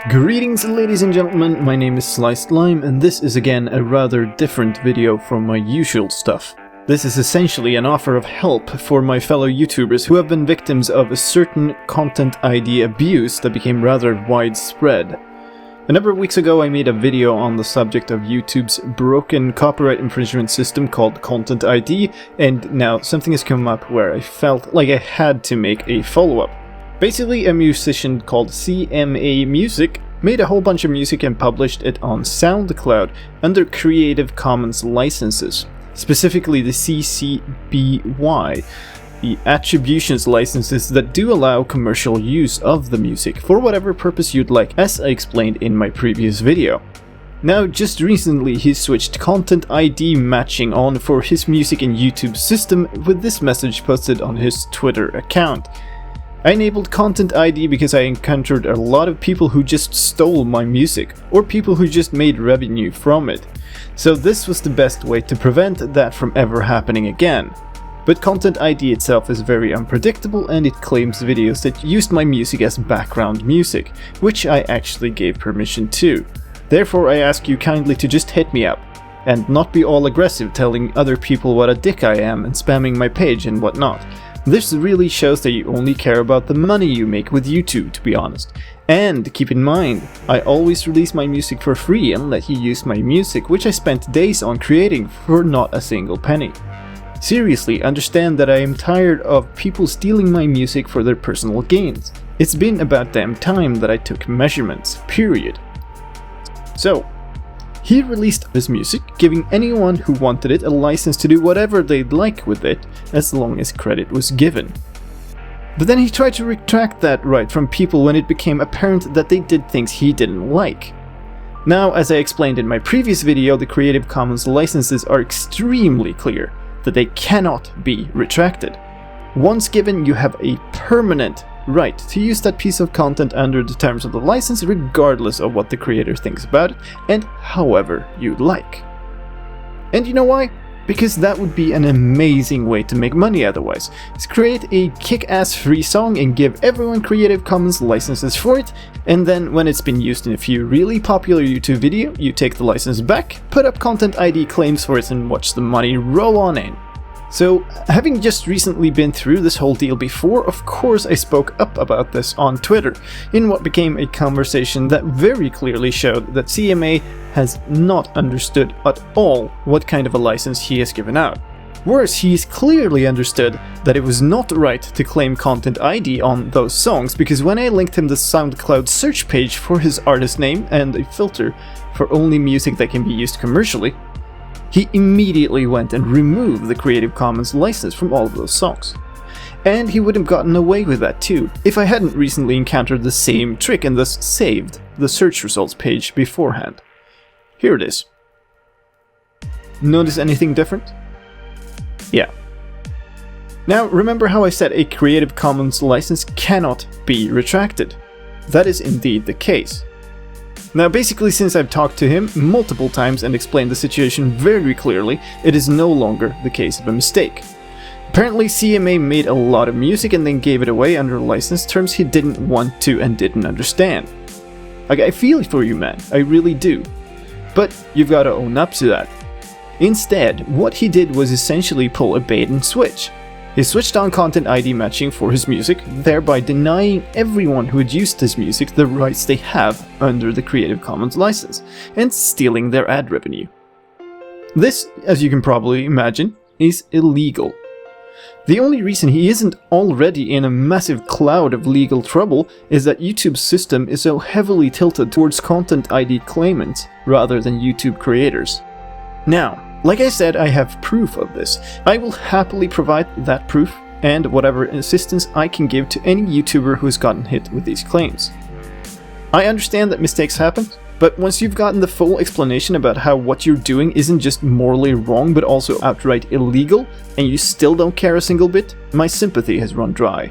Greetings ladies and gentlemen, my name is Sliced Lime and this is again a rather different video from my usual stuff. This is essentially an offer of help for my fellow YouTubers who have been victims of a certain content ID abuse that became rather widespread. A number of weeks ago I made a video on the subject of YouTube's broken copyright infringement system called Content ID, and now something has come up where I felt like I had to make a follow-up. Basically, a musician called CMA Music made a whole bunch of music and published it on SoundCloud under Creative Commons licenses, specifically the CC BY, the attributions licenses that do allow commercial use of the music for whatever purpose you'd like, as I explained in my previous video. Now, just recently he switched Content ID matching on for his music in YouTube's system with this message posted on his Twitter account. I enabled Content ID because I encountered a lot of people who just stole my music, or people who just made revenue from it. So this was the best way to prevent that from ever happening again. But Content ID itself is very unpredictable and it claims videos that used my music as background music, which I actually gave permission to. Therefore I ask you kindly to just hit me up, and not be all aggressive telling other people what a dick I am and spamming my page and whatnot. This really shows that you only care about the money you make with YouTube, to be honest. And keep in mind, I always release my music for free and let you use my music, which I spent days on creating for not a single penny. Seriously, understand that I am tired of people stealing my music for their personal gains. It's been about damn time that I took measurements, period. So, he released his music, giving anyone who wanted it a license to do whatever they'd like with it, as long as credit was given. But then he tried to retract that right from people when it became apparent that they did things he didn't like. Now, as I explained in my previous video, the Creative Commons licenses are extremely clear that they cannot be retracted. Once given, you have a permanent right to use that piece of content under the terms of the license, regardless of what the creator thinks about it, and however you'd like. And you know why? Because that would be an amazing way to make money otherwise. Is create a kick-ass free song and give everyone Creative Commons licenses for it, and then when it's been used in a few really popular YouTube videos, you take the license back, put up Content ID claims for it, and watch the money roll on in. So, having just recently been through this whole deal before, of course I spoke up about this on Twitter, in what became a conversation that very clearly showed that CMA has not understood at all what kind of a license he has given out. Worse, he's clearly understood that it was not right to claim Content ID on those songs, because when I linked him the SoundCloud search page for his artist name and a filter for only music that can be used commercially, he immediately went and removed the Creative Commons license from all of those songs. And he would have gotten away with that too, if I hadn't recently encountered the same trick and thus saved the search results page beforehand. Here it is. Notice anything different? Yeah. Now, remember how I said a Creative Commons license cannot be retracted? That is indeed the case. Now, basically, since I've talked to him multiple times and explained the situation very clearly, it is no longer the case of a mistake. Apparently, CMA made a lot of music and then gave it away under license terms he didn't want to and didn't understand. Like, I feel for you, man, I really do. But you've got to own up to that. Instead, what he did was essentially pull a bait and switch. He switched on Content ID matching for his music, thereby denying everyone who had used his music the rights they have under the Creative Commons license, and stealing their ad revenue. This, as you can probably imagine, is illegal. The only reason he isn't already in a massive cloud of legal trouble is that YouTube's system is so heavily tilted towards Content ID claimants rather than YouTube creators. Now, like I said, I have proof of this. I will happily provide that proof and whatever assistance I can give to any YouTuber who has gotten hit with these claims. I understand that mistakes happen, but once you've gotten the full explanation about how what you're doing isn't just morally wrong but also outright illegal, and you still don't care a single bit, my sympathy has run dry.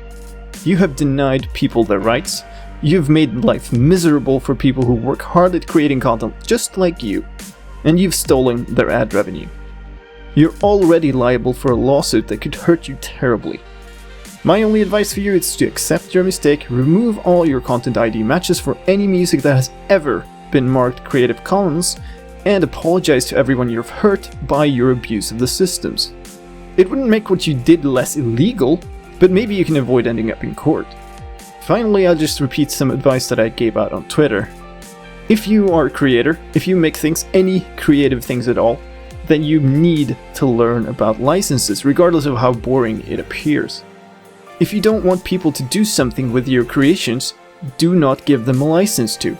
You have denied people their rights, you've made life miserable for people who work hard at creating content just like you, and you've stolen their ad revenue. You're already liable for a lawsuit that could hurt you terribly. My only advice for you is to accept your mistake, remove all your Content ID matches for any music that has ever been marked Creative Commons, and apologize to everyone you've hurt by your abuse of the systems. It wouldn't make what you did less illegal, but maybe you can avoid ending up in court. Finally, I'll just repeat some advice that I gave out on Twitter. If you are a creator, if you make things, any creative things at all, then you need to learn about licenses, regardless of how boring it appears. If you don't want people to do something with your creations, do not give them a license to.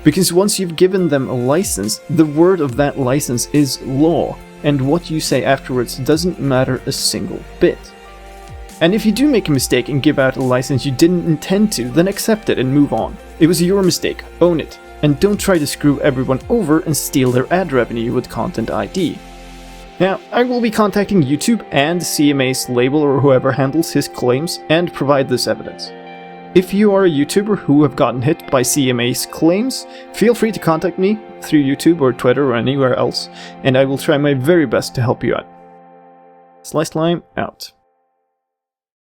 Because once you've given them a license, the word of that license is law, and what you say afterwards doesn't matter a single bit. And if you do make a mistake and give out a license you didn't intend to, then accept it and move on. It was your mistake, own it, and don't try to screw everyone over and steal their ad revenue with Content ID. Now, I will be contacting YouTube and CMA's label or whoever handles his claims and provide this evidence. If you are a YouTuber who have gotten hit by CMA's claims, feel free to contact me through YouTube or Twitter or anywhere else, and I will try my very best to help you out. Sliced Lime, out.